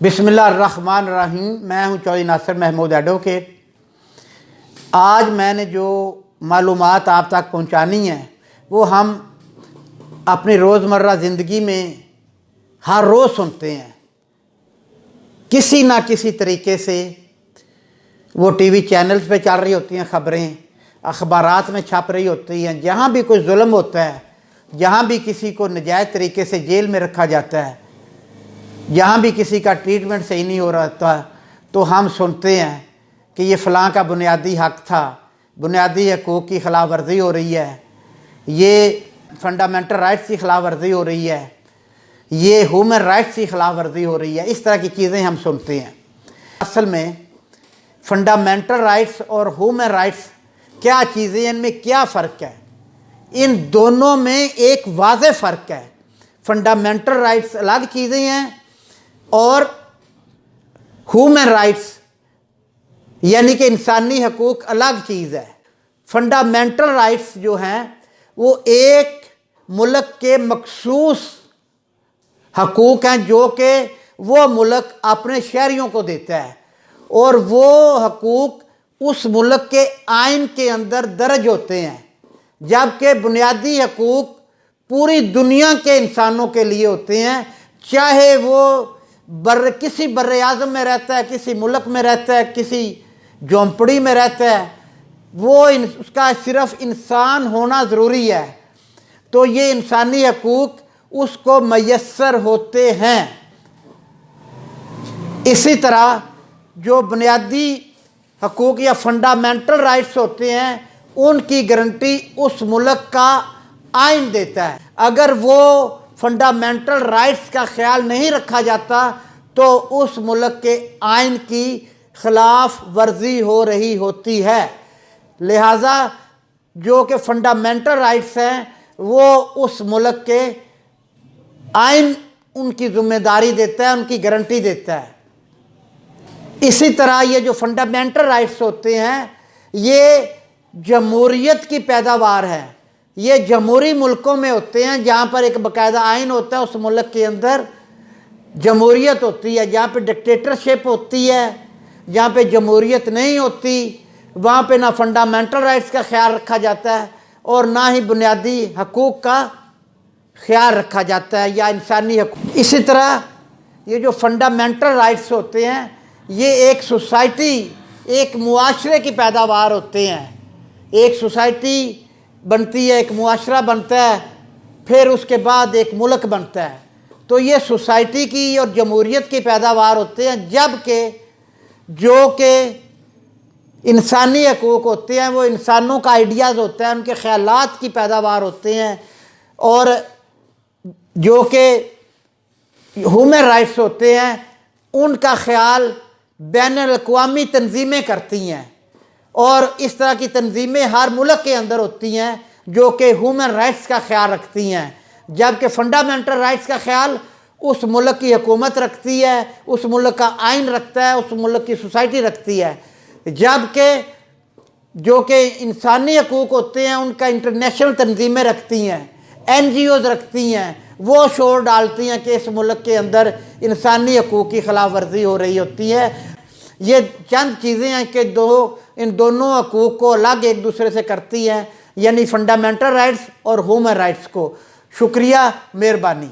बिस्मिल्लाहिर्रहमानिर्रहीम। मैं हूँ चौधरी नासिर महमूद एडवोकेट। आज मैंने जो मालूमात आप तक पहुँचानी है वो हम अपनी रोज़मर्रा ज़िंदगी में हर रोज़ सुनते हैं। किसी ना किसी तरीके से वो टीवी चैनल्स पे चल रही होती हैं ख़बरें, अखबारात में छप रही होती हैं। जहाँ भी कोई जुल्म होता है, जहाँ भी किसी को नाजायज़ तरीके से जेल में रखा जाता है, जहाँ भी किसी का ट्रीटमेंट सही नहीं हो रहा था, तो हम सुनते हैं कि ये फ़लाँ का बुनियादी हक़ था, बुनियादी हकूक़ की ख़िलाफ़ वर्जी हो रही है, ये फंडामेंटल राइट्स की ख़िलाफ़ वर्जी हो रही है, ये ह्यूमन राइट्स की ख़िलाफ़ वर्जी हो रही है। इस तरह की चीज़ें हम सुनते हैं। असल में फंडामेंटल राइट्स और ह्यूमन राइट्स क्या चीज़ें, इनमें क्या फ़र्क है? इन दोनों में एक वाज़ेह फ़र्क है। फंडामेंटल राइट्स अलग चीज़ें हैं और ह्यूमन राइट्स यानी कि इंसानी हकूक़ अलग चीज़ है। फंडामेंटल राइट्स जो हैं वो एक मुल्क के मखसूस हकूक़ हैं जो कि वो मुल्क अपने शहरियों को देता है, और वो हकूक़ उस मुल्क के आइन के अंदर दर्ज होते हैं, जबकि बुनियादी हकूक़ पूरी दुनिया के इंसानों के लिए होते हैं। चाहे वो किसी बर्रे आज़म में रहता है, किसी मुल्क में रहता है, किसी झोंपड़ी में रहता है, उसका सिर्फ इंसान होना ज़रूरी है, तो ये इंसानी हकूक़ उसको मैसर होते हैं। इसी तरह जो बुनियादी हकूक़ या फंडामेंटल राइट्स होते हैं, उनकी गारंटी उस मुल्क का आइन देता है। अगर वो फंडामेंटल राइट्स का ख्याल नहीं रखा जाता तो उस मुल्क के आइन की खिलाफ वर्जी हो रही होती है। लिहाजा जो कि फंडामेंटल राइट्स हैं वो उस मुल्क के आइन उनकी ज़िम्मेदारी देता है, उनकी गारंटी देता है। इसी तरह ये जो फंडामेंटल राइट्स होते हैं ये जमहूरियत की पैदावार है। ये जमहूरी मुल्कों में होते हैं जहाँ पर एक बाकायदा आइन होता है, उस मुल्क के अंदर जमहूरियत होती है। जहाँ पे डिक्टेटरशिप होती है, जहाँ पे जमहूरियत नहीं होती, वहाँ पे ना फंडामेंटल राइट्स का ख्याल रखा जाता है और ना ही बुनियादी हकूक़ का ख्याल रखा जाता है या इंसानी हकूक़। इसी तरह ये जो फंडामेंटल राइट्स होते हैं ये एक सोसाइटी, एक मुआशरे की पैदावार होते हैं। एक सोसाइटी बनती है, एक मुआशरा बनता है, फिर उसके बाद एक मुल्क बनता है, तो ये सोसाइटी की और जमहूरियत की पैदावार होते हैं। जबकि जो कि इंसानी हकूक़ होते हैं वो इंसानों का आइडियाज़ होता है, उनके ख़यालात की पैदावार होते हैं, और जो कि ह्यूमन राइट्स होते हैं उनका ख्याल बैनुल-अक़वामी तंजीमें करती हैं, और इस तरह की तंजीमें हर मुल्क के अंदर होती हैं जो कि ह्यूमन राइट्स का ख्याल रखती हैं। जबकि फंडामेंटल राइट्स का ख्याल उस मुल्क की हुकूमत रखती है, उस मुल्क का आइन रखता है, उस मुल्क की सोसाइटी रखती है। जबकि जो कि इंसानी हकूक़ होते हैं उनका इंटरनेशनल तंजीमें रखती हैं, NGOs रखती हैं, वो शोर डालती हैं कि इस मुल्क के अंदर इंसानी हकूक़ की खिलाफ वर्जी हो रही होती है। ये चंद चीज़ें हैं कि इन दोनों हकूक़ को अलग एक दूसरे से करती हैं, यानी फंडामेंटल राइट्स और ह्यूमन राइट्स को। शुक्रिया, मेहरबानी।